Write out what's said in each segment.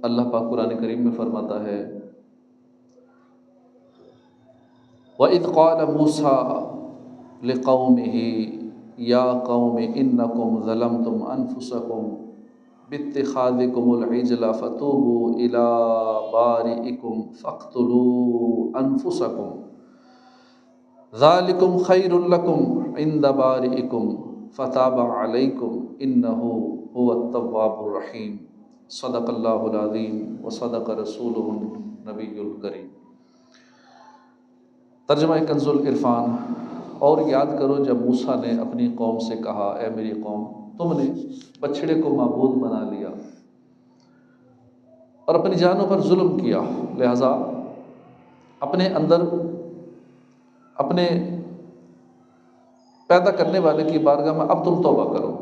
اللہ پاک قرآن کریم میں فرماتا ہے وَإِذْ قَالَ مُوسَىٰ لِقَوْمِهِ يَا قَوْمِ إِنَّكُمْ ظَلَمْتُمْ أَنفُسَكُمْ بِاتِّخَاذِكُمُ الْعِجْلَ فَتُوبُوا إِلَىٰ بَارِئِكُمْ فَاقْتُلُوا أَنفُسَكُمْ ذَلِكُمْ خَيْرٌ لَكُمْ عِندَ بَارِئِكُمْ فَتَابَ عَلَيْكُمْ إِنَّهُ هُوَ التَّوَّابُ الرَّحِيمُ صدق اللہ العظیم وصدق رسولہ النبی الکریم۔ ترجمہ کنز العرفان۔ اور یاد کرو جب موسیٰ نے اپنی قوم سے کہا اے میری قوم تم نے بچھڑے کو معبود بنا لیا اور اپنی جانوں پر ظلم کیا، لہذا اپنے اندر اپنے پیدا کرنے والے کی بارگاہ میں اب تم توبہ کرو۔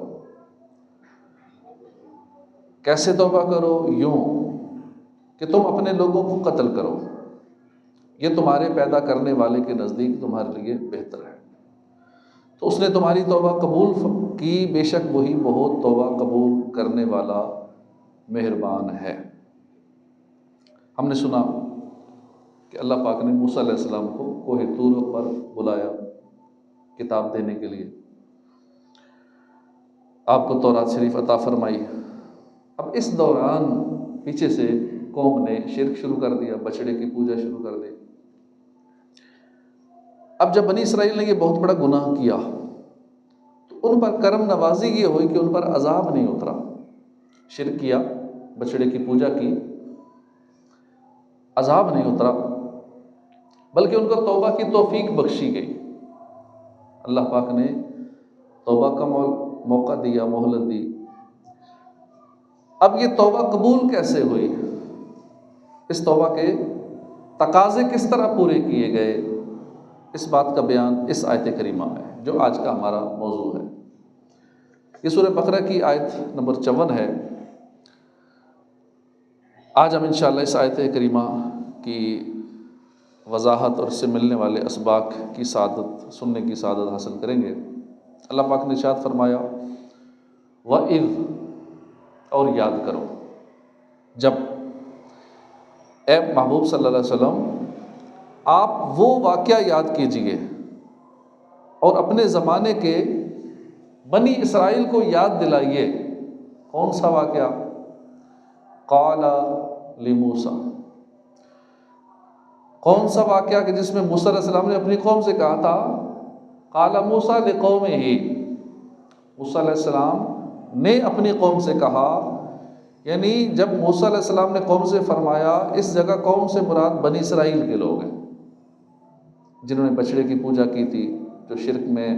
کیسے توبہ کرو؟ یوں کہ تم اپنے لوگوں کو قتل کرو، یہ تمہارے پیدا کرنے والے کے نزدیک تمہارے لیے بہتر ہے۔ تو اس نے تمہاری توبہ قبول کی، بے شک وہی بہت توبہ قبول کرنے والا مہربان ہے۔ ہم نے سنا کہ اللہ پاک نے موسیٰ علیہ السلام کو کوہ طور پر بلایا کتاب دینے کے لیے، آپ کو تورات شریف عطا فرمائی۔ اب اس دوران پیچھے سے قوم نے شرک شروع کر دیا، بچڑے کی پوجا شروع کر دی۔ اب جب بنی اسرائیل نے یہ بہت بڑا گناہ کیا تو ان پر کرم نوازی یہ ہوئی کہ ان پر عذاب نہیں اترا۔ شرک کیا، بچڑے کی پوجا کی، عذاب نہیں اترا، بلکہ ان کو توبہ کی توفیق بخشی گئی۔ اللہ پاک نے توبہ کا موقع دیا، مہلت دی۔ اب یہ توبہ قبول کیسے ہوئی؟ اس توبہ کے تقاضے کس طرح پورے کیے گئے؟ اس بات کا بیان اس آیت کریمہ میں ہے جو آج کا ہمارا موضوع ہے۔ یہ سورہ بقرہ کی آیت نمبر 54 ہے۔ آج ہم انشاءاللہ اس آیت کریمہ کی وضاحت اور اس سے ملنے والے اسباق کی سعادت سننے کی سعادت حاصل کریں گے۔ اللہ پاک نے ارشاد فرمایا وَإِذْ، اور یاد کرو جب اے محبوب صلی اللہ علیہ وسلم آپ وہ واقعہ یاد کیجئے اور اپنے زمانے کے بنی اسرائیل کو یاد دلائیے۔ کون سا واقعہ؟ قال لموسیٰ، کون سا واقعہ کہ جس میں موسیٰ علیہ السلام نے اپنی قوم سے کہا تھا قال موسیٰ لقومہ، موسیٰ علیہ السلام نے اپنی قوم سے کہا، یعنی جب موسیٰ علیہ السلام نے قوم سے فرمایا، اس جگہ قوم سے مراد بنی اسرائیل کے لوگ ہیں جنہوں نے بچڑے کی پوجا کی تھی، جو شرک میں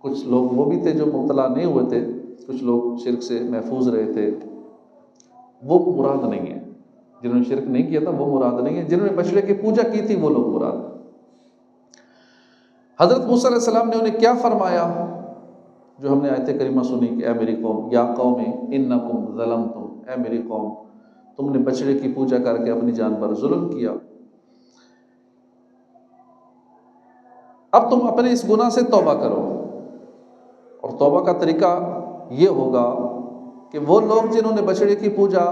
کچھ لوگ وہ بھی تھے جو مبتلا نہیں ہوئے تھے، کچھ لوگ شرک سے محفوظ رہے تھے، وہ مراد نہیں ہے۔ جنہوں نے شرک نہیں کیا تھا وہ مراد نہیں ہے، جنہوں نے بچڑے کی پوجا کی تھی وہ لوگ مراد ہیں۔ حضرت موسیٰ علیہ السلام نے انہیں کیا فرمایا جو ہم نے آیت کریمہ سنی کہ اے میری قوم یا قوم انکم ظلمتم، اے میری قوم تم نے بچڑے کی پوجا کر کے اپنی جان پر ظلم کیا۔ اب تم اپنے اس گناہ سے توبہ کرو، اور توبہ کا طریقہ یہ ہوگا کہ وہ لوگ جنہوں نے بچڑے کی پوجا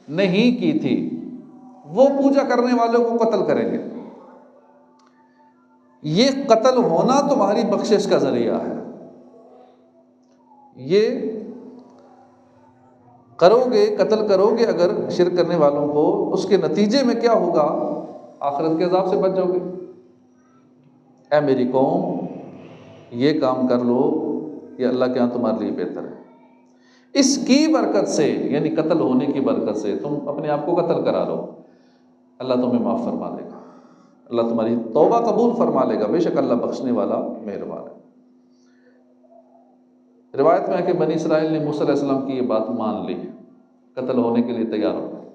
نہیں کی تھی وہ پوجا کرنے والوں کو قتل کریں گے۔ یہ قتل ہونا تمہاری بخشش کا ذریعہ ہے۔ یہ کرو گے، قتل کرو گے اگر شرک کرنے والوں کو، اس کے نتیجے میں کیا ہوگا؟ آخرت کے عذاب سے بچ جاؤ گے۔ اے میری قوم یہ کام کر لو، یہ اللہ کے ہاں تمہارے لیے بہتر ہے۔ اس کی برکت سے، یعنی قتل ہونے کی برکت سے، تم اپنے آپ کو قتل کرا لو، اللہ تمہیں معاف فرما دے گا، اللہ تمہاری توبہ قبول فرما لے گا، بے شک اللہ بخشنے والا مہربان ہے۔ روایت میں ہے کہ بنی اسرائیل نے موسیٰ علیہ السلام کی یہ بات مان لی، قتل ہونے کے لیے تیار ہو گئے،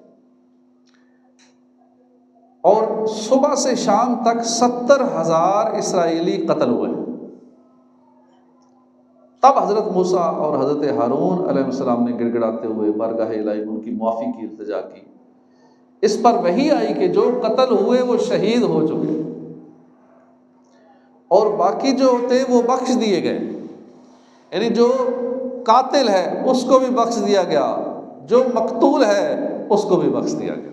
اور صبح سے شام تک 70,000 اسرائیلی قتل ہوئے۔ تب حضرت موسیٰ اور حضرت ہارون علیہ السلام نے گڑ گڑاتے ہوئے بارگاہ الہی ان کی معافی کی التجا کی۔ اس پر وحی آئی کہ جو قتل ہوئے وہ شہید ہو چکے، اور باقی جو ہوتے وہ بخش دیے گئے، یعنی جو قاتل ہے اس کو بھی بخش دیا گیا، جو مقتول ہے اس کو بھی بخش دیا گیا۔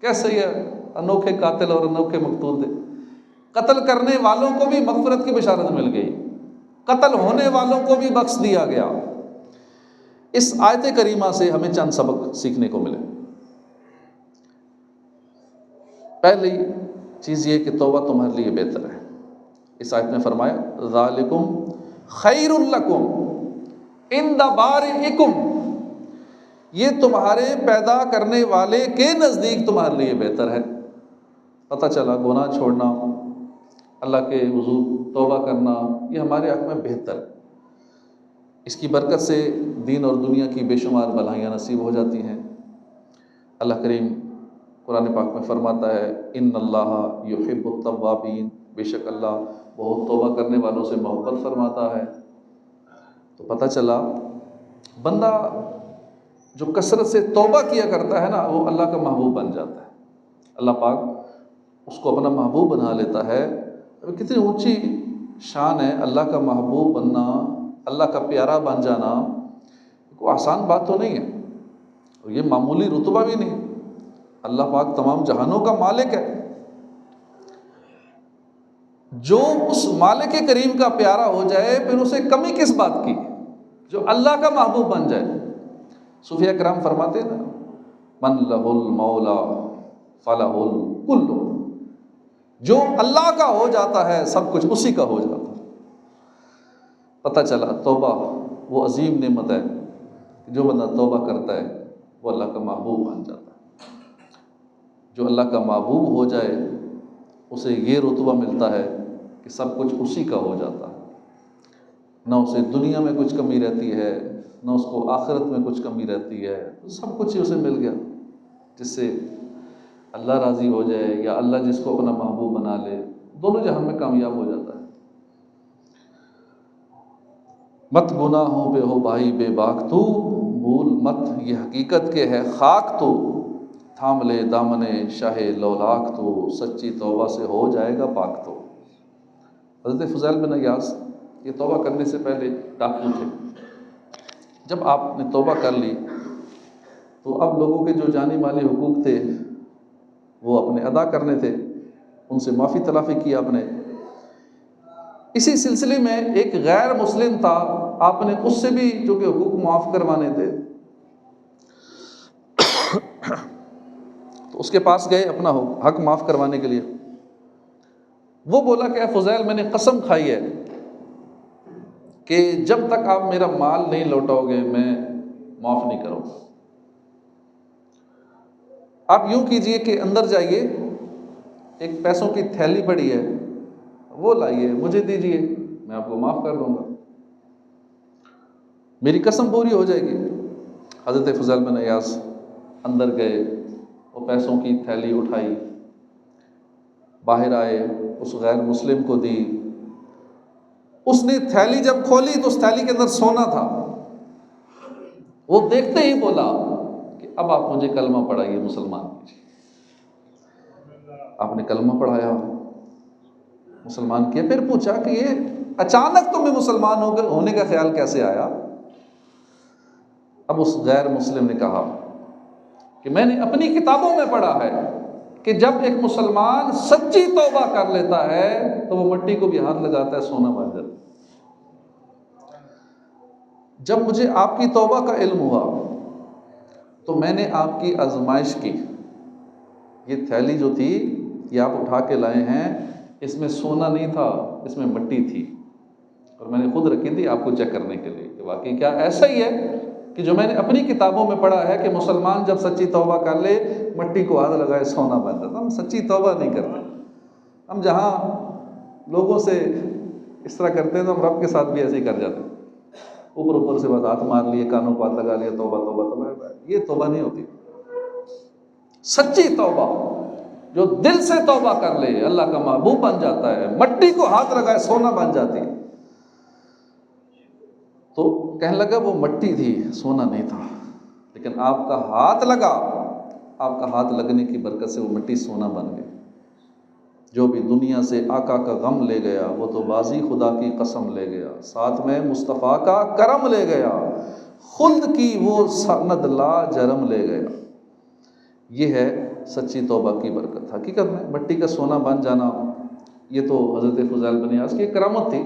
کیسے یہ انوکھے قاتل اور انوکھے مقتول تھے؟ قتل کرنے والوں کو بھی مغفرت کی بشارت مل گئی، قتل ہونے والوں کو بھی بخش دیا گیا۔ اس آیت کریمہ سے ہمیں چند سبق سیکھنے کو ملے۔ پہلی چیز یہ کہ توبہ تمہارے لیے بہتر ہے۔ اس آیت میں فرمایا ذالکم خیر لکم عند بارئکم، یہ تمہارے پیدا کرنے والے کے نزدیک تمہارے لیے بہتر ہے۔ پتہ چلا گناہ چھوڑنا، اللہ کے حضور توبہ کرنا، یہ ہمارے حق میں بہتر ہے۔ اس کی برکت سے دین اور دنیا کی بے شمار بھلائیاں نصیب ہو جاتی ہیں۔ اللہ کریم قرآن پاک میں فرماتا ہے ان اللہ یحب التوابین، بے شک اللہ بہت توبہ کرنے والوں سے محبت فرماتا ہے۔ تو پتہ چلا بندہ جو کثرت سے توبہ کیا کرتا ہے نا، وہ اللہ کا محبوب بن جاتا ہے۔ اللہ پاک اس کو اپنا محبوب بنا لیتا ہے۔ کتنی اونچی شان ہے اللہ کا محبوب بننا، اللہ کا پیارا بن جانا، کوئی آسان بات تو نہیں ہے، اور یہ معمولی رتبہ بھی نہیں۔ اللہ پاک تمام جہانوں کا مالک ہے، جو اس مالک کریم کا پیارا ہو جائے پھر اسے کمی کس بات کی، جو اللہ کا محبوب بن جائے۔ صوفیہ کرام فرماتے ہیں نا من لہ المولا فلہ الکل، جو اللہ کا ہو جاتا ہے سب کچھ اسی کا ہو جاتا ہے۔ پتہ چلا توبہ وہ عظیم نعمت ہے کہ جو بندہ توبہ کرتا ہے وہ اللہ کا محبوب بن جاتا ہے۔ جو اللہ کا محبوب ہو جائے اسے یہ رتبہ ملتا ہے کہ سب کچھ اسی کا ہو جاتا ہے، نہ اسے دنیا میں کچھ کمی رہتی ہے، نہ اس کو آخرت میں کچھ کمی رہتی ہے، سب کچھ ہی اسے مل گیا۔ جس سے اللہ راضی ہو جائے یا اللہ جس کو اپنا محبوب بنا لے، دونوں جہان میں کامیاب ہو جاتا ہے۔ مت گناہوں پہ ہو بھائی بے باک تو، بھول مت یہ حقیقت کے ہے خاک تو، تھام لے دامن شاہ لولاک تو، سچی توبہ سے ہو جائے گا پاک تو۔ حضرت فضیل بن عیاض یہ توبہ کرنے سے پہلے ڈاکو تھے۔ جب آپ نے توبہ کر لی تو اب لوگوں کے جو جانی مالی حقوق تھے وہ اپنے ادا کرنے تھے، ان سے معافی تلافی کی آپ نے۔ اسی سلسلے میں ایک غیر مسلم تھا، آپ نے اس سے بھی جو کہ حقوق معاف کروانے تھے، تو اس کے پاس گئے اپنا حق معاف کروانے کے لیے۔ وہ بولا کہ اے فضیل میں نے قسم کھائی ہے کہ جب تک آپ میرا مال نہیں لوٹاؤ گے میں معاف نہیں کروں گا۔ آپ یوں کیجئے کہ اندر جائیے، ایک پیسوں کی تھیلی پڑی ہے وہ لائیے، مجھے دیجئے، میں آپ کو معاف کر دوں گا، میری قسم پوری ہو جائے گی۔ حضرت فضیل بن عیاض اندر گئے، وہ پیسوں کی تھیلی اٹھائی، باہر آئے، اس غیر مسلم کو دی۔ اس نے تھیلی جب کھولی تو اس تھیلی کے اندر سونا تھا۔ وہ دیکھتے ہی بولا کہ اب آپ مجھے کلمہ پڑھائیے، مسلمان کیجیے۔ آپ نے کلمہ پڑھایا، مسلمان کیا۔ پھر پوچھا کہ یہ اچانک تمہیں مسلمان ہونے کا خیال کیسے آیا؟ اب اس غیر مسلم نے کہا کہ میں نے اپنی کتابوں میں پڑھا ہے کہ جب ایک مسلمان سچی توبہ کر لیتا ہے تو وہ مٹی کو بھی ہاتھ لگاتا ہے، سونا بن جاتا ہے۔ جب مجھے آپ کی توبہ کا علم ہوا تو میں نے آپ کی آزمائش کی۔ یہ تھیلی جو تھی یہ آپ اٹھا کے لائے ہیں، اس میں سونا نہیں تھا، اس میں مٹی تھی، اور میں نے خود رکھی تھی آپ کو چیک کرنے کے لیے کہ واقعی کیا ایسا ہی ہے کہ جو میں نے اپنی کتابوں میں پڑھا ہے کہ مسلمان جب سچی توبہ کر لے مٹی کو ہاتھ لگائے سونا بن جاتا۔ ہم سچی توبہ نہیں کرتے، ہم جہاں لوگوں سے اس طرح کرتے ہیں تو ہم رب کے ساتھ بھی ایسے ہی کر جاتے ہیں، اوپر سے بس ہاتھ مار لیے، کانوں کو ہاتھ لگا لیا، توبہ توبہ توبہ۔ یہ توبہ نہیں ہوتی۔ سچی توبہ جو دل سے توبہ کر لے اللہ کا محبوب بن جاتا ہے، مٹی کو ہاتھ لگائے سونا بن جاتی ہے۔ تو کہنے لگا وہ مٹی تھی، سونا نہیں تھا، لیکن آپ کا ہاتھ لگا، آپ کا ہاتھ لگنے کی برکت سے وہ مٹی سونا بن گئی۔ جو بھی دنیا سے آقا کا غم لے گیا وہ تو بازی خدا کی قسم لے گیا، ساتھ میں مصطفیٰ کا کرم لے گیا، خلد کی وہ سند لا جرم لے گیا۔ یہ ہے سچی توبہ کی برکت۔ حقیقت میں مٹی کا سونا بن جانا یہ تو حضرت فضیل بن عیاض کی ایک کرامت تھی۔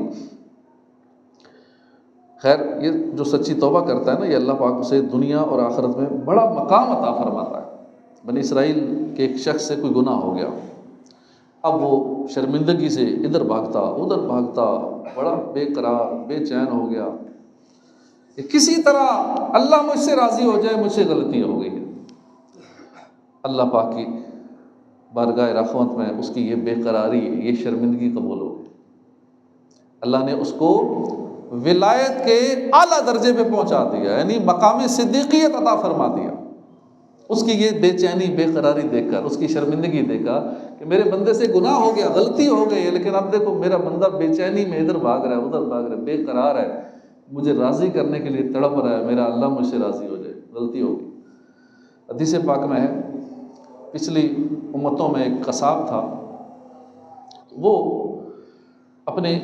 خیر یہ جو سچی توبہ کرتا ہے نا، یہ اللہ پاک اسے دنیا اور آخرت میں بڑا مقام عطا فرماتا ہے۔ بنی اسرائیل کے ایک شخص سے کوئی گناہ ہو گیا، اب وہ شرمندگی سے ادھر بھاگتا ادھر بھاگتا، بڑا بے قرار بے چین ہو گیا کہ کسی طرح اللہ مجھ سے راضی ہو جائے، مجھ سے غلطی ہو گئی ہے۔ اللہ پاک کی بارگاہ رحمت میں اس کی یہ بے قراری، یہ شرمندگی قبول ہو گئی۔ اللہ نے اس کو ولایت کے اعلیٰ درجے پہ پہنچا دیا، یعنی مقام صدیقیت عطا فرما دیا۔ اس کی یہ بے چینی بے قراری دیکھ کر، اس کی شرمندگی دیکھا کہ میرے بندے سے گناہ ہو گیا، غلطی ہو گئی ہے، لیکن اب دیکھو میرا بندہ بے چینی میں ادھر بھاگ رہا ہے ادھر بھاگ رہا ہے، بے قرار ہے، مجھے راضی کرنے کے لیے تڑپ رہا ہے، میرا اللہ مجھ سے راضی ہو جائے، غلطی ہو گئی۔ حدیث پاک میں ہے، پچھلی امتوں میں ایک قصاب تھا، وہ اپنے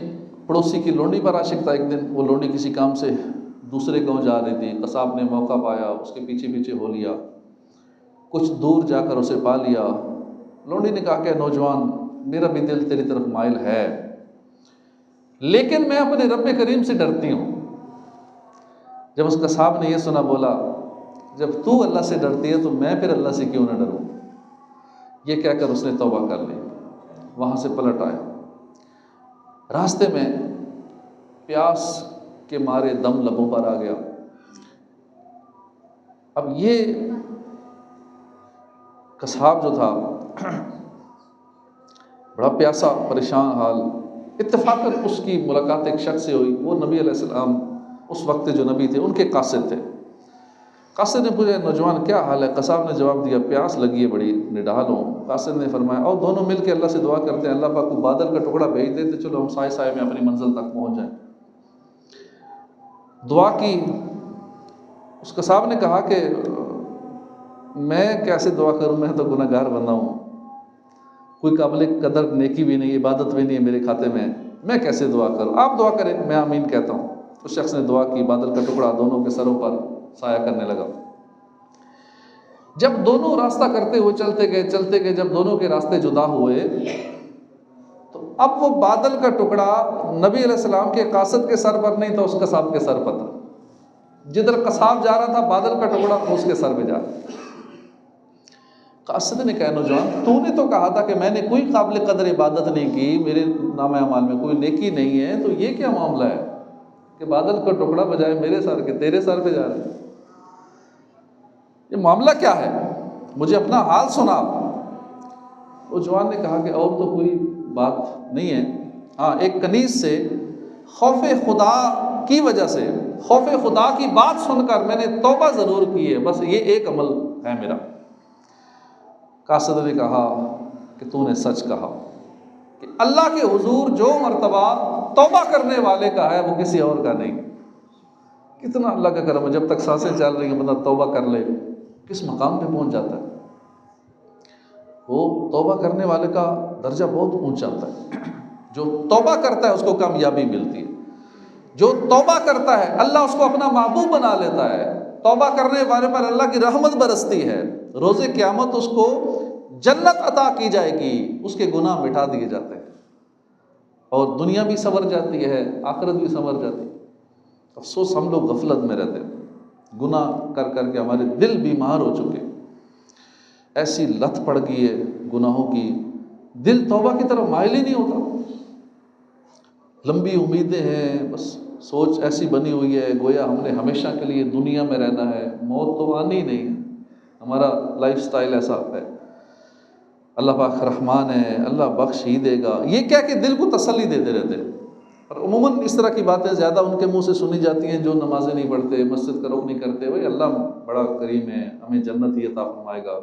پڑوسی کی لونڈی پر عاشق تھا۔ ایک دن وہ لونڈی کسی کام سے دوسرے گاؤں جا رہی تھی، قصاب نے موقع پایا، اس کے پیچھے پیچھے ہو لیا، کچھ دور جا کر اسے پا لیا۔ لونڈی نے کہا کہ نوجوان، میرا بھی دل تیری طرف مائل ہے، لیکن میں اپنے رب کریم سے ڈرتی ہوں۔ جب اس قصاب نے یہ سنا، بولا جب تو اللہ سے ڈرتی ہے تو میں پھر اللہ سے کیوں نہ ڈروں۔ یہ کہہ کر اس نے توبہ کر لی، وہاں سے پلٹ آیا۔ راستے میں پیاس کے مارے دم لبوں پر آ گیا۔ اب یہ قصاب جو تھا بڑا پیاسا پریشان حال، اتفاقاً اس کی ملاقات ایک شخص سے ہوئی، وہ نبی علیہ السلام اس وقت جو نبی تھے ان کے قاصد تھے۔ قاصد نے پوچھا نوجوان کیا حال ہے؟ قصاب نے جواب دیا پیاس لگی ہے بڑی، نڈال ہوں۔ قاصد نے فرمایا اور دونوں مل کے اللہ سے دعا کرتے ہیں، اللہ پاک کو بادل کا ٹکڑا بھیج دیتے، چلو ہم سائے سائے میں اپنی منزل تک پہنچ جائیں۔ دعا کی۔ اس قصاب نے کہا کہ میں کیسے دعا کروں، میں تو گناہ گار بندہ ہوں، کوئی قابل قدر نیکی بھی نہیں، عبادت بھی نہیں ہے میرے کھاتے میں کیسے دعا کروں؟ آپ دعا کریں، میں آمین کہتا ہوں۔ اس شخص نے دعا کی، بادل کا ٹکڑا دونوں کے سروں پر سایہ کرنے لگا۔ جب دونوں راستہ کرتے ہوئے چلتے گئے، جب دونوں کے راستے جدا ہوئے تو اب وہ بادل کا ٹکڑا نبی علیہ السلام کے قاصد کے سر پر نہیں تھا، اس قصاب کے سر پر تھا۔ جدھر قصاب جا رہا تھا بادل کا ٹکڑا اس کے سر پہ جا رہا۔ قاصد نے کہا نوجوان تو نے تو کہا تھا کہ میں نے کوئی قابل قدر عبادت نہیں کی، میرے نام اعمال میں کوئی نیکی نہیں ہے، تو یہ کیا معاملہ ہے کہ بادل کا ٹکڑا بجائے میرے سر کے تیرے سر پہ جا رہا ہے؟ یہ معاملہ کیا ہے؟ مجھے اپنا حال سنا۔ نوجوان نے کہا کہ اور تو کوئی بات نہیں ہے، ہاں ایک کنیز سے خوف خدا کی وجہ سے، خوف خدا کی بات سن کر میں نے توبہ ضرور کی ہے، بس یہ ایک عمل ہے میرا۔ قاصد نے کہا کہ تو نے سچ کہا کہ اللہ کے حضور جو مرتبہ توبہ کرنے والے کا ہے وہ کسی اور کا نہیں۔ کتنا اللہ کا کرم ہے، جب تک سانسیں چل رہی ہیں بندہ توبہ کر لے، کس مقام پہ پہنچ جاتا ہے۔ وہ توبہ کرنے والے کا درجہ بہت اونچا ہوتا ہے۔ جو توبہ کرتا ہے اس کو کامیابی ملتی ہے، جو توبہ کرتا ہے اللہ اس کو اپنا محبوب بنا لیتا ہے، توبہ کرنے والے پر اللہ کی رحمت برستی ہے، روز قیامت اس کو جنت عطا کی جائے گی، اس کے گناہ مٹا دیے جاتے ہیں، اور دنیا بھی سنور جاتی ہے، آخرت بھی سنور جاتی ہے۔ افسوس ہم لوگ غفلت میں رہتے ہیں، گناہ کر کر کے ہمارے دل بیمار ہو چکے، ایسی لت پڑ گئی ہے گناہوں کی، دل توبہ کی طرف مائل ہی نہیں ہوتا۔ لمبی امیدیں ہیں، بس سوچ ایسی بنی ہوئی ہے گویا ہم نے ہمیشہ کے لیے دنیا میں رہنا ہے، موت تو آنی ہی نہیں، ہمارا لائف سٹائل ایسا ہے۔ اللہ پاک رحمان ہے، اللہ بخش ہی دے گا، یہ کیا کہ دل کو تسلی دیتے رہتے ہیں۔ اور عموماً اس طرح کی باتیں زیادہ ان کے منہ سے سنی جاتی ہیں جو نمازیں نہیں پڑھتے، مسجد کا رخ نہیں کرتے، بھائی اللہ بڑا کریم ہے، ہمیں جنت ہی عطا فرمائے گا،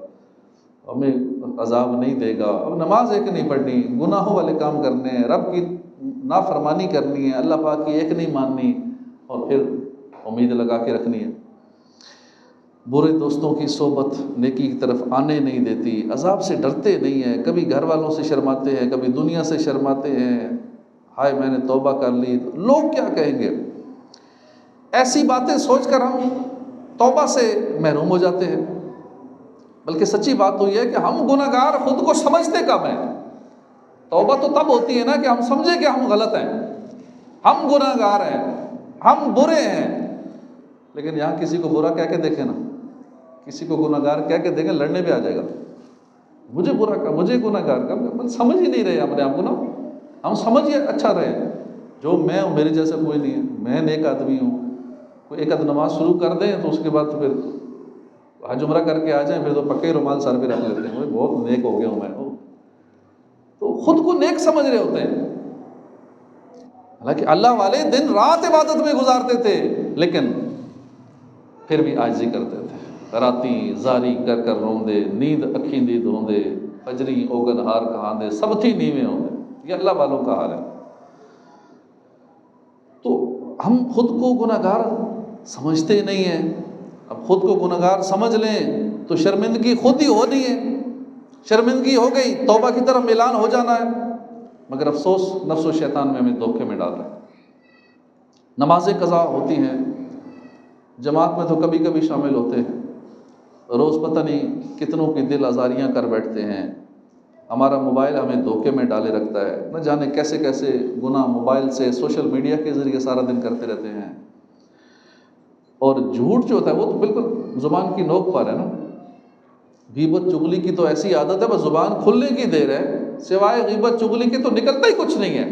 ہمیں عذاب نہیں دے گا۔ اب نماز ایک نہیں پڑھنی، گناہوں والے کام کرنے ہیں، رب کی نافرمانی کرنی ہے، اللہ پاک کی ایک نہیں ماننی، اور پھر امید لگا کے رکھنی ہے۔ برے دوستوں کی صحبت نیکی کی طرف آنے نہیں دیتی، عذاب سے ڈرتے نہیں ہیں، کبھی گھر والوں سے شرماتے ہیں، کبھی دنیا سے شرماتے ہیں، ہائے میں نے توبہ کر لی، لوگ کیا کہیں گے؟ ایسی باتیں سوچ کر ہم توبہ سے محروم ہو جاتے ہیں، بلکہ سچی بات تو یہ ہے کہ ہم گناہ گار خود کو سمجھتے کم ہیں۔ توبہ تو تب ہوتی ہے نا کہ ہم سمجھیں کہ ہم غلط ہیں، ہم گناہ گار ہیں، ہم برے ہیں۔ لیکن یہاں کسی کو برا کہہ کے دیکھیں نا، کسی کو گناہ گار کہہ کے دیکھیں، لڑنے بھی آ جائے گا، مجھے برا کہا، مجھے گناہ گار کہا۔ سمجھ ہی نہیں رہے اپنے آپ کو نا، ہم سمجھیے اچھا رہے جو میں ہوں، میرے جیسا کوئی نہیں ہے، میں نیک آدمی ہوں۔ کوئی ایک آدھ نماز شروع کر دیں تو اس کے بعد تو پھر حج عمرہ کر کے آ جائیں، پھر تو پکے رومال سر پہ رکھ لیتے ہیں، بہت نیک ہو گیا ہوں میں، تو خود کو نیک سمجھ رہے ہوتے ہیں۔ حالانکہ اللہ والے دن رات عبادت میں گزارتے تھے، لیکن پھر بھی عاجزی کرتے تھے، راتی زاری کر کر روندے، نیند اکھیں دی دھوندے، فجری اوگن ہار کہاندے، سب تھی نیویں ہوندے۔ یہ اللہ والوں کا حال ہے۔ تو ہم خود کو گناہ گار سمجھتے ہی نہیں ہیں۔ اب خود کو گناہ گار سمجھ لیں تو شرمندگی خود ہی ہونی ہے، شرمندگی ہو گئی، توبہ کی طرف اعلان ہو جانا ہے، مگر افسوس نفس و شیطان میں ہمیں دھوکے میں ڈال رہا ہے۔ نمازیں قضا ہوتی ہیں، جماعت میں تو کبھی کبھی شامل ہوتے ہیں، روز پتہ نہیں کتنوں کی دل آزاریاں کر بیٹھتے ہیں۔ ہمارا موبائل ہمیں دھوکے میں ڈالے رکھتا ہے، نہ جانے کیسے کیسے گناہ موبائل سے، سوشل میڈیا کے ذریعے سارا دن کرتے رہتے ہیں۔ اور جھوٹ جو ہوتا ہے وہ تو بالکل زبان کی نوک پر ہے نا۔ غیبت چغلی کی تو ایسی عادت ہے، بس زبان کھلنے کی دیر ہے، سوائے غیبت چغلی کے تو نکلتا ہی کچھ نہیں ہے۔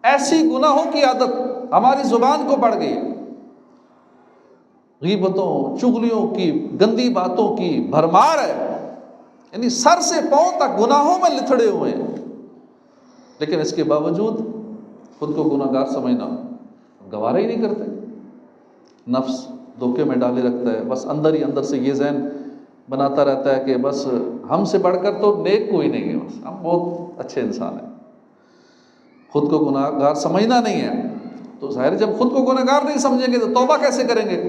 ایسی گناہوں کی عادت ہماری زبان کو پڑ گئی، غیبتوں چغلیوں کی، گندی باتوں کی بھرمار ہے، یعنی سر سے پاؤں تک گناہوں میں لتھڑے ہوئے ہیں۔ لیکن اس کے باوجود خود کو گناہ گار سمجھنا گوارا ہی نہیں کرتے۔ نفس دھوکے میں ڈالے رکھتا ہے، بس اندر ہی اندر سے یہ ذہن بناتا رہتا ہے کہ بس ہم سے بڑھ کر تو نیک کوئی نہیں ہے، بس ہم بہت اچھے انسان ہیں۔ خود کو گناہ گار سمجھنا نہیں ہے تو ظاہر جب خود کو گناہ گار نہیں سمجھیں گے تو توبہ کیسے کریں گے؟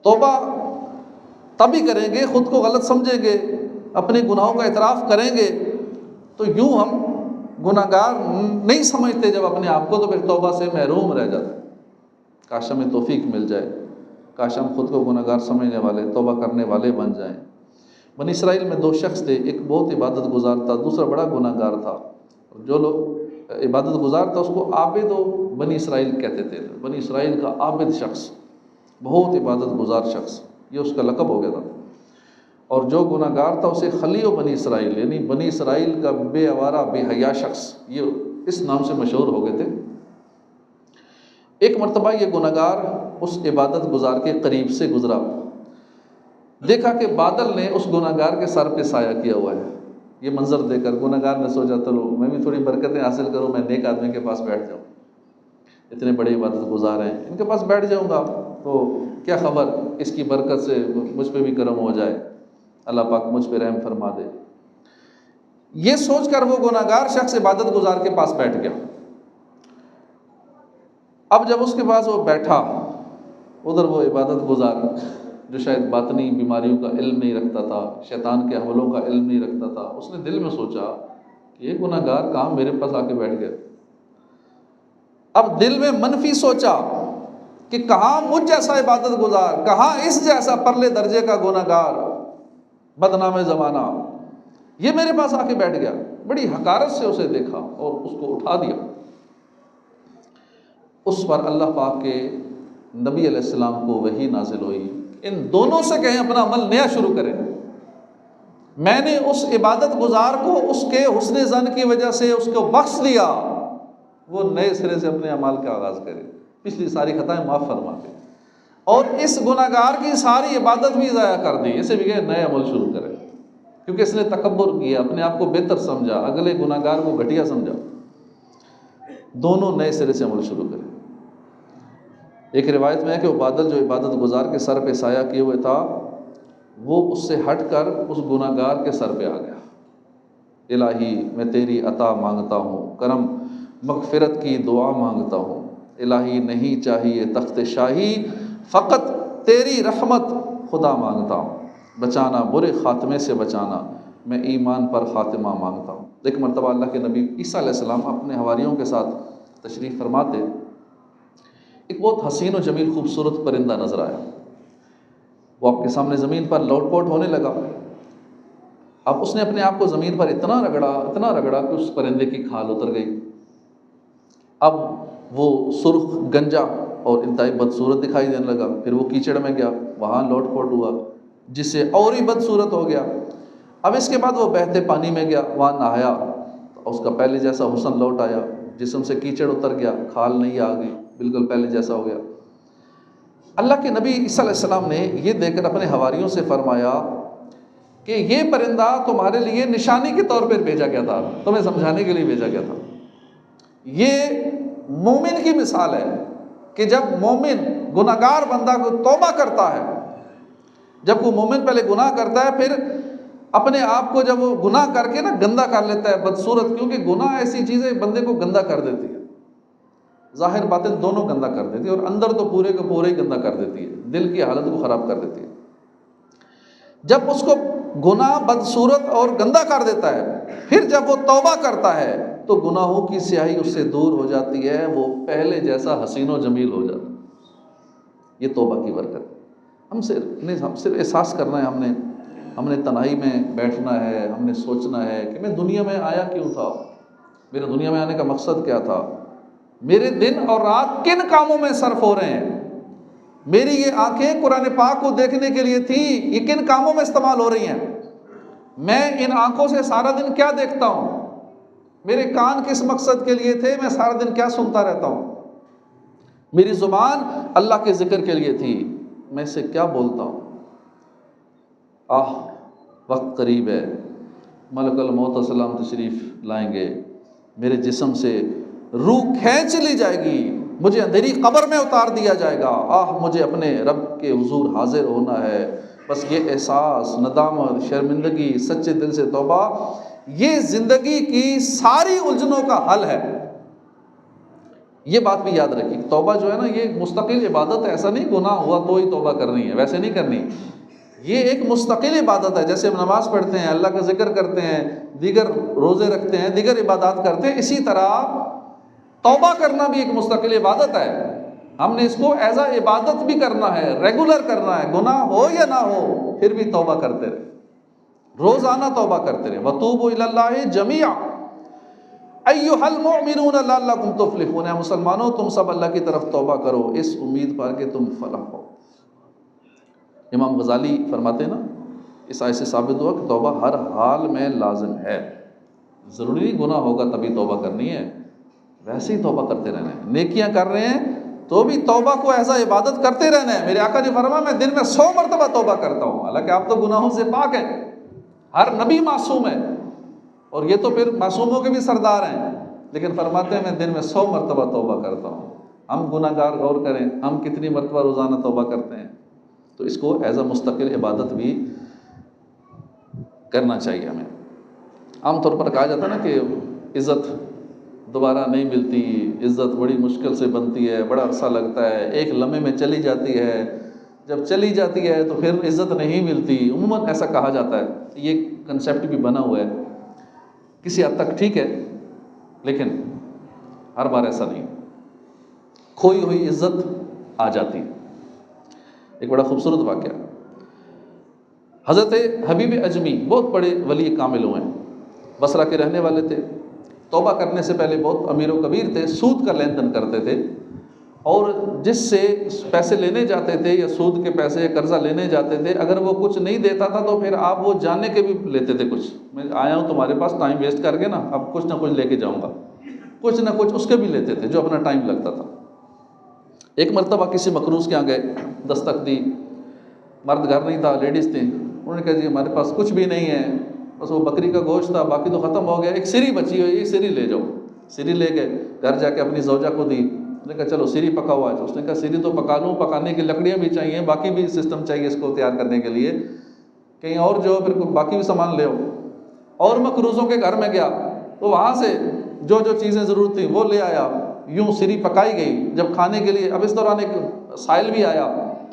توبہ تبھی کریں گے، خود کو غلط سمجھیں گے، اپنے گناہوں کا اعتراف کریں گے، تو یوں ہم گناہ گار نہیں سمجھتے جب اپنے آپ کو، تو پھر توبہ سے محروم رہ جاتے ہیں۔ کاش ہمیں توفیق مل جائے، کاش ہم خود کو گناہ گار سمجھنے والے، توبہ کرنے والے بن جائیں۔ بنی اسرائیل میں دو شخص تھے، ایک بہت عبادت گزار تھا، دوسرا بڑا گناہ گار تھا۔ جو لوگ عبادت گزار تھا اس کو عابد و بنی اسرائیل کہتے تھے، بنی اسرائیل کا عابد شخص، بہت عبادت گزار شخص، یہ اس کا لقب ہو گیا تھا۔ اور جو گناہ گار تھا اسے خلی و بنی اسرائیل، یعنی بنی اسرائیل کا بے آوارہ بے حیا شخص، یہ اس نام سے مشہور ہو گئے تھے۔ ایک مرتبہ یہ گناہ گار اس عبادت گزار کے قریب سے گزرا، دیکھا کہ بادل نے اس گناہ گار کے سر پہ سایہ کیا ہوا ہے۔ یہ منظر دیکھ کر گناہ گار نے سوچا چلو میں بھی تھوڑی برکتیں حاصل کروں، میں نیک آدمی کے پاس بیٹھ جاؤں، اتنے بڑے عبادت گزار ہیں، ان کے پاس بیٹھ جاؤں گا تو کیا خبر اس کی برکت سے مجھ پہ بھی کرم ہو جائے، اللہ پاک مجھ پہ رحم فرما دے۔ یہ سوچ کر وہ گناہ گار شخص عبادت گزار کے پاس بیٹھ گیا۔ اب جب اس کے پاس وہ بیٹھا، ادھر وہ عبادت گزار جو شاید باطنی بیماریوں کا علم نہیں رکھتا تھا، شیطان کے حملوں کا علم نہیں رکھتا تھا، اس نے دل میں سوچا کہ یہ گناہ گار کہاں میرے پاس آ کے بیٹھ گیا۔ اب دل میں منفی سوچا کہ کہاں مجھ جیسا عبادت گزار، کہاں اس جیسا پرلے درجے کا گناہ گار، بدنام زمانہ، یہ میرے پاس آ کے بیٹھ گیا۔ بڑی حقارت سے اسے دیکھا اور اس کو اٹھا دیا۔ اس پر اللہ پاک کے نبی علیہ السلام کو وحی نازل ہوئی، ان دونوں سے کہیں اپنا عمل نیا شروع کریں۔ میں نے اس عبادت گزار کو اس کے حسن ظن کی وجہ سے اس کو بخش دیا، وہ نئے سرے سے اپنے اعمال کا آغاز کرے، پچھلی ساری خطائیں معاف فرما دے، اور اس گناہ گار کی ساری عبادت بھی ضائع کر دی، اسے بھی کہ نئے عمل شروع کرے، کیونکہ اس نے تکبر کیا، اپنے آپ کو بہتر سمجھا، اگلے گناہ گار کو گھٹیا سمجھا۔ دونوں نئے سرے سے عمل شروع کرے۔ ایک روایت میں ہے کہ وہ بادل جو عبادت گزار کے سر پہ سایہ کیے ہوئے تھا، وہ اس سے ہٹ کر اس گناہ گار کے سر پہ آ گیا۔ الہی میں تیری عطا مانگتا ہوں، کرم مغفرت کی دعا مانگتا ہوں، الہی نہیں چاہیے تخت شاہی، فقط تیری رحمت خدا مانگتا ہوں، بچانا برے خاتمے سے بچانا، میں ایمان پر خاتمہ مانگتا ہوں۔ ایک مرتبہ اللہ کے نبی عیسیٰ علیہ السلام اپنے حواریوں کے ساتھ تشریف فرماتے، ایک بہت حسین و جمیل خوبصورت پرندہ نظر آیا، وہ آپ کے سامنے زمین پر لوٹ پوٹ ہونے لگا۔ اب اس نے اپنے آپ کو زمین پر اتنا رگڑا کہ اس پرندے کی کھال اتر گئی۔ اب وہ سرخ گنجا اور انتہائی بدصورت دکھائی دینے لگا، پھر وہ کیچڑ میں گیا، وہاں لوٹ پوٹ ہوا جس سے اور ہی بدصورت ہو گیا۔ اب اس کے بعد وہ بہتے پانی میں گیا، وہاں نہایا، اس کا پہلے جیسا حسن لوٹ آیا، جسم سے کیچڑ اتر گیا، کھال نہیں آ گئی، بالکل پہلے جیسا ہو گیا۔ اللہ کے نبی صلی اللہ علیہ وسلم نے یہ دیکھ کر اپنے حواریوں سے فرمایا کہ یہ پرندہ تمہارے لیے نشانی کے طور پر بھیجا گیا تھا، تمہیں سمجھانے کے لیے بھیجا گیا تھا۔ یہ مومن کی مثال ہے کہ جب مومن گناہگار بندہ کو توبہ کرتا ہے، جب وہ مومن پہلے گناہ کرتا ہے، پھر اپنے آپ کو جب وہ گناہ کر کے گندا کر لیتا ہے، بدصورت، کیونکہ گناہ ایسی چیز ہے بندے کو گندا کر دیتی ہے، ظاہر باطن دونوں گندا کر دیتی ہے، اور اندر تو پورے کو پورے ہی گندا کر دیتی ہے، دل کی حالت کو خراب کر دیتی ہے۔ جب اس کو گناہ بدصورت اور گندا کر دیتا ہے، پھر جب وہ توبہ کرتا ہے تو گناہوں کی سیاہی اس سے دور ہو جاتی ہے، وہ پہلے جیسا حسین و جمیل ہو جاتا ہے۔ یہ توبہ کی برکت۔ ہم صرف احساس کرنا ہے، ہم نے تنہائی میں بیٹھنا ہے، ہم نے سوچنا ہے کہ میں دنیا میں آیا کیوں تھا، میرے دنیا میں آنے کا مقصد کیا تھا، میرے دن اور رات کن کاموں میں صرف ہو رہے ہیں، میری یہ آنکھیں قرآن پاک کو دیکھنے کے لیے تھی، یہ کن کاموں میں استعمال ہو رہی ہیں، میں ان آنکھوں سے سارا دن کیا دیکھتا ہوں، میرے کان کس مقصد کے لیے تھے، میں سارا دن کیا سنتا رہتا ہوں، میری زبان اللہ کے ذکر کے لیے تھی، میں اس سے کیا بولتا ہوں۔ وقت قریب ہے، ملک الموت السلام تشریف لائیں گے، میرے جسم سے روح کھینچ لی جائے گی، مجھے اندھیری قبر میں اتار دیا جائے گا، مجھے اپنے رب کے حضور حاضر ہونا ہے۔ بس یہ احساس، ندامت، شرمندگی، سچے دل سے توبہ، یہ زندگی کی ساری الجھنوں کا حل ہے۔ یہ بات بھی یاد رکھیے، توبہ جو ہے نا، یہ مستقل عبادت ہے، ایسا نہیں گناہ ہوا تو ہی توبہ کرنی ہے، ویسے نہیں کرنی، یہ ایک مستقل عبادت ہے۔ جیسے ہم نماز پڑھتے ہیں، اللہ کا ذکر کرتے ہیں، دیگر روزے رکھتے ہیں، دیگر عبادات کرتے ہیں، اسی طرح توبہ کرنا بھی ایک مستقل عبادت ہے۔ ہم نے اس کو ایز اے عبادت بھی کرنا ہے، ریگولر کرنا ہے، گناہ ہو یا نہ ہو پھر بھی توبہ کرتے رہے، روزانہ توبہ کرتے رہے۔ وَتُوبُوا إِلَى اللَّهِ جَمِيعًا أَيُّهَا الْمُؤْمِنُونَ لَعَلَّكُمْ تُفْلِحُونَ، اے مسلمانوں تم سب اللہ کی طرف توبہ کرو اس امید پر کہ تم فلاح پاؤ۔ امام غزالی فرماتے ہیں نا، اس آیت سے ثابت ہوا کہ توبہ ہر حال میں لازم ہے، ضروری نہیں گناہ ہوگا تبھی توبہ کرنی ہے، ویسے ہی توبہ کرتے رہنا ہے۔ نیکیاں کر رہے ہیں تو بھی توبہ کو ایسا عبادت کرتے رہنا ہے۔ میرے آقا نے فرمایا میں دن میں 100 مرتبہ توبہ کرتا ہوں، حالانکہ آپ تو گناہوں سے پاک ہیں، ہر نبی معصوم ہے، اور یہ تو پھر معصوموں کے بھی سردار ہیں، لیکن فرماتے ہیں میں دن میں 100 مرتبہ توبہ کرتا ہوں۔ ہم گناہ گار غور کریں، ہم کتنی مرتبہ روزانہ توبہ کرتے ہیں، تو اس کو ایز اے مستقل عبادت بھی کرنا چاہیے ہمیں۔ عام طور پر کہا جاتا ہے نا کہ عزت دوبارہ نہیں ملتی، عزت بڑی مشکل سے بنتی ہے، بڑا عرصہ لگتا ہے، ایک لمحے میں چلی جاتی ہے، جب چلی جاتی ہے تو پھر عزت نہیں ملتی، عموماً ایسا کہا جاتا ہے۔ یہ کنسیپٹ بھی بنا ہوا ہے، کسی حد تک ٹھیک ہے، لیکن ہر بار ایسا نہیں، کھوئی ہوئی عزت آ جاتی ہے۔ ایک بڑا خوبصورت واقعہ، حضرت حبیب اجمی بہت بڑے ولی کامل ہوئے ہیں، بصرہ کے رہنے والے تھے، توبہ کرنے سے پہلے بہت امیر و کبیر تھے، سود کا لین دین کرتے تھے، اور جس سے پیسے لینے جاتے تھے یا سود کے پیسے یا قرضہ لینے جاتے تھے، اگر وہ کچھ نہیں دیتا تھا تو پھر آپ وہ جاننے کے بھی لیتے تھے، کچھ میں آیا ہوں تمہارے پاس ٹائم ویسٹ کر کے نا، اب کچھ نہ کچھ لے کے جاؤں گا، کچھ نہ کچھ اس کے بھی لیتے تھے جو اپنا ٹائم لگتا تھا۔ ایک مرتبہ کسی مقروض کے یہاں گئے، دستک دی، مرد گھر نہیں تھا، لیڈیز تھیں، انہوں نے کہا جی ہمارے پاس کچھ بھی نہیں ہے، بس وہ بکری کا گوشت تھا، باقی تو ختم ہو گیا، ایک سری بچی ہوئی، یہ سری لے جاؤ۔ سری لے گئے، گھر جا کے اپنی زوجہ کو دی، اس نے کہا چلو سری پکا ہوا ہے، تو اس نے کہا سری تو پکا لوں، پکانے کی لکڑیاں بھی چاہیے، باقی بھی سسٹم چاہیے اس کو تیار کرنے کے لیے، کہیں اور جو پھر باقی بھی سامان لے آؤ۔ اور مقروضوں کے گھر میں گیا تو وہاں سے جو جو چیزیں ضرورت تھیں وہ لے آیا، یوں سری پکائی گئی۔ جب کھانے کے لیے، اب اس دوران ایک سائل بھی آیا،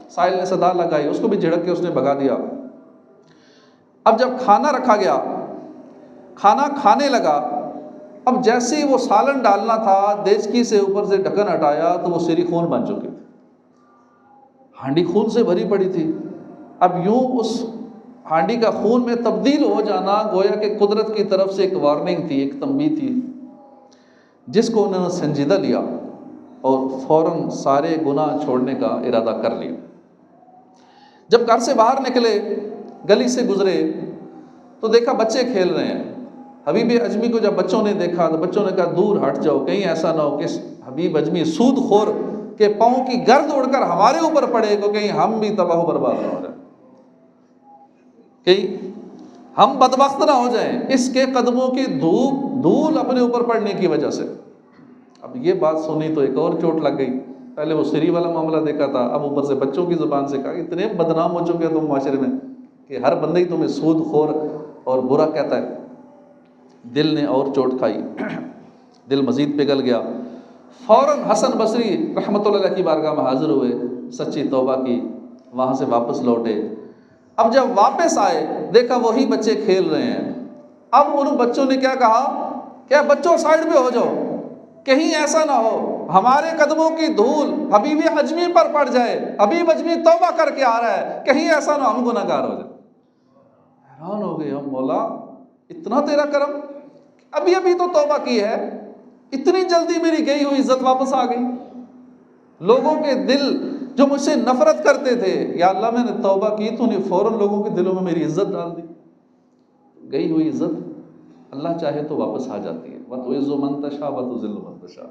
سائل نے صدا لگائی، اس کو بھی جھڑک کے اس نے بھگا دیا۔ اب جب کھانا رکھا گیا، کھانا کھانے لگا اب جیسے ہی وہ سالن ڈالنا تھا، دیچکی سے اوپر سے ڈھکن ہٹایا تو وہ سری خون بن چکی تھی، ہانڈی خون سے بھری پڑی تھی۔ اب یوں اس ہانڈی کا خون میں تبدیل ہو جانا گویا کہ قدرت کی طرف سے ایک وارننگ تھی، ایک تنبیہ تھی، جس کو انہوں نے سنجیدہ لیا اور فوراً سارے گناہ چھوڑنے کا ارادہ کر لیا۔ جب گھر سے باہر نکلے، گلی سے گزرے تو دیکھا بچے کھیل رہے ہیں۔ حبیب اجمی کو جب بچوں نے دیکھا تو بچوں نے کہا دور ہٹ جاؤ، کہیں ایسا نہ ہو کہ حبیب اجمی سود خور کے پاؤں کی گرد اڑ کر ہمارے اوپر پڑے تو کہیں ہم بھی تباہ و برباد نہ ہو جائیں، کہیں ہم بدبخت نہ ہو جائیں اس کے قدموں کی دھول اپنے اوپر پڑنے کی وجہ سے۔ اب یہ بات سنی تو ایک اور چوٹ لگ گئی، پہلے وہ سری والا معاملہ دیکھا تھا، اب اوپر سے بچوں کی زبان سے کہا اتنے بدنام ہو چکے تم معاشرے میں کہ ہر بندہ ہی تمہیں سود خور اور برا کہتا ہے۔ دل نے اور چوٹ کھائی، دل مزید پگھل گیا۔ فوراً حسن بصری رحمۃ اللہ علیہ کی بارگاہ میں حاضر ہوئے، سچی توبہ کی، وہاں سے واپس لوٹے۔ اب جب واپس آئے دیکھا وہی بچے کھیل رہے ہیں۔ اب ان بچوں نے کیا کہا کہ بچوں سائڈ پہ ہو جاؤ، کہیں ایسا نہ ہو ہمارے قدموں کی دھول حبیب اجمی پر پڑ جائے، حبیب اجمی توبہ کر کے آ رہا ہے، کہیں ایسا نہ ہم گناہ گار ہو جائے۔ حیران ہو گئے ہم، مولا اتنا تیرا کرم، ابھی ابھی تو توبہ کی ہے، اتنی جلدی میری گئی ہوئی عزت واپس آ گئی۔ لوگوں کے دل جو مجھ سے نفرت کرتے تھے، یا اللہ میں نے توبہ کی تو نے فوراً لوگوں کے دلوں میں میری عزت ڈال دی۔ گئی ہوئی عزت اللہ چاہے تو واپس آ جاتی ہے، وَتُعِزُّ مَن تَشَاءُ وَتُذِلُّ مَن تَشَاءُ۔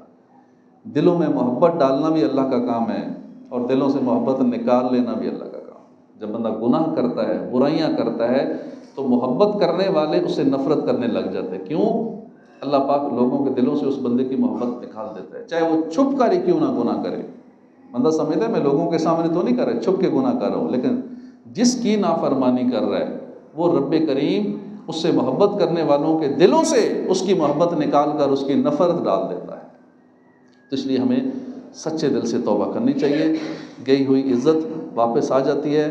دلوں میں محبت ڈالنا بھی اللہ کا کام ہے، اور دلوں سے محبت نکال لینا بھی اللہ کا کام ہے۔ جب بندہ گناہ کرتا ہے، برائیاں کرتا ہے، تو محبت کرنے والے اس سے نفرت کرنے لگ جاتے ہیں۔ کیوں؟ اللہ پاک لوگوں کے دلوں سے اس بندے کی محبت نکال دیتا ہے، چاہے وہ چھپ کر ہی کیوں نہ گناہ کرے۔ بندہ سمجھتا ہے میں لوگوں کے سامنے تو نہیں کر رہا، چھپ کے گناہ کر رہا ہوں، لیکن جس کی نافرمانی کر رہا ہے وہ رب کریم اس سے محبت کرنے والوں کے دلوں سے اس کی محبت نکال کر اس کی نفرت ڈال دیتا ہے۔ تو اس لیے ہمیں سچے دل سے توبہ کرنی چاہیے، گئی ہوئی عزت واپس آ جاتی ہے۔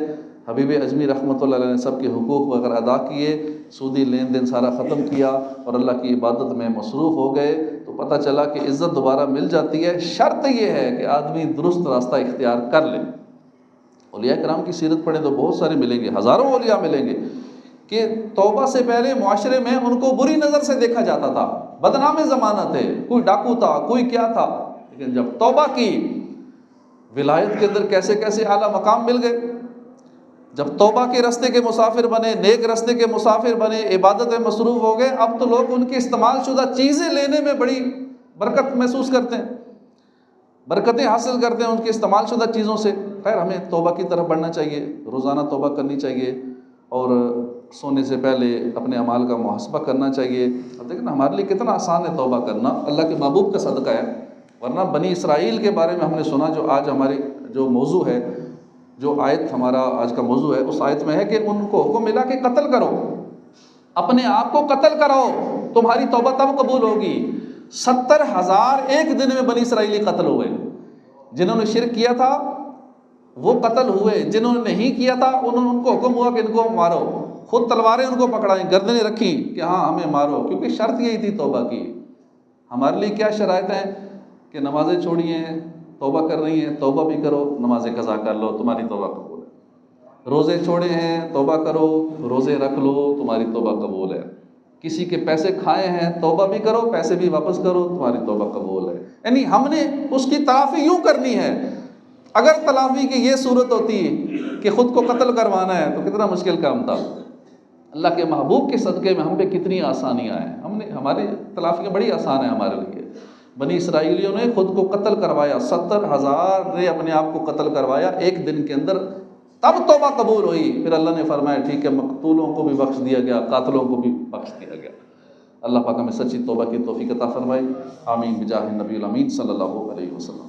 حبیب اجمی رحمۃ اللہ علیہ نے سب کے حقوق وغیرہ ادا کیے، سودی لین دین سارا ختم کیا اور اللہ کی عبادت میں مصروف ہو گئے، تو پتہ چلا کہ عزت دوبارہ مل جاتی ہے۔ شرط یہ ہے کہ آدمی درست راستہ اختیار کر لے۔ اولیاء کرام کی سیرت پڑھیں تو بہت سارے ملیں گے، ہزاروں اولیاء ملیں گے کہ توبہ سے پہلے معاشرے میں ان کو بری نظر سے دیکھا جاتا تھا، بدنام زمانہ تھے، کوئی ڈاکو تھا، کوئی کیا تھا، لیکن جب توبہ کی ولایت کے اندر کیسے کیسے اعلیٰ مقام مل گئے۔ جب توبہ کے راستے کے مسافر بنے، نیک راستے کے مسافر بنے، عبادت میں مصروف ہو گئے، اب تو لوگ ان کی استعمال شدہ چیزیں لینے میں بڑی برکت محسوس کرتے ہیں، برکتیں حاصل کرتے ہیں ان کی استعمال شدہ چیزوں سے۔ خیر ہمیں توبہ کی طرف بڑھنا چاہیے، روزانہ توبہ کرنی چاہیے، اور سونے سے پہلے اپنے اعمال کا محاسبہ کرنا چاہیے۔ اب دیکھیں نا ہمارے لیے کتنا آسان ہے توبہ کرنا، اللہ کے محبوب کا صدقہ ہے۔ ورنہ بنی اسرائیل کے بارے میں ہم نے سنا، جو آج ہماری جو موضوع ہے، جو آیت ہمارا آج کا موضوع ہے، اس آیت میں ہے کہ ان کو حکم ملا کہ قتل کرو، اپنے آپ کو قتل کرو، تمہاری توبہ تب قبول ہوگی۔ 70,000 ایک دن میں بنی اسرائیلی قتل ہوئے۔ جنہوں نے شرک کیا تھا وہ قتل ہوئے، جنہوں نے نہیں کیا تھا ان کو حکم ہوا کہ ان کو مارو، خود تلواریں ان کو پکڑائیں، گردنیں رکھیں کہ ہاں ہمیں مارو، کیونکہ شرط یہی تھی توبہ کی۔ ہمارے لیے کیا شرائط ہیں کہ نمازیں چھوڑی ہیں، توبہ کر رہی ہیں، توبہ بھی کرو، نمازیں قضا کر لو، تمہاری توبہ قبول ہے۔ روزے چھوڑے ہیں، توبہ کرو، روزے رکھ لو، تمہاری توبہ قبول ہے۔ کسی کے پیسے کھائے ہیں، توبہ بھی کرو، پیسے بھی واپس کرو، تمہاری توبہ قبول ہے۔ یعنی ہم نے اس کی تلافی یوں کرنی ہے۔ اگر تلافی کی یہ صورت ہوتی کہ خود کو قتل کروانا ہے تو کتنا مشکل کام تھا۔ اللہ کے محبوب کے صدقے میں ہم پہ کتنی آسانیاں ہیں، ہماری تلافیاں بڑی آسان ہیں ہمارے لیے۔ بنی اسرائیلیوں نے خود کو قتل کروایا، 70,000 نے اپنے آپ کو قتل کروایا ایک دن کے اندر، تب توبہ قبول ہوئی۔ پھر اللہ نے فرمایا ٹھیک ہے، مقتولوں کو بھی بخش دیا گیا، قاتلوں کو بھی بخش دیا گیا۔ اللہ پاک ہمیں سچی توبہ کی توفیق عطا فرمائے، آمین بجاہ النبی الامین صلی اللہ علیہ وسلم۔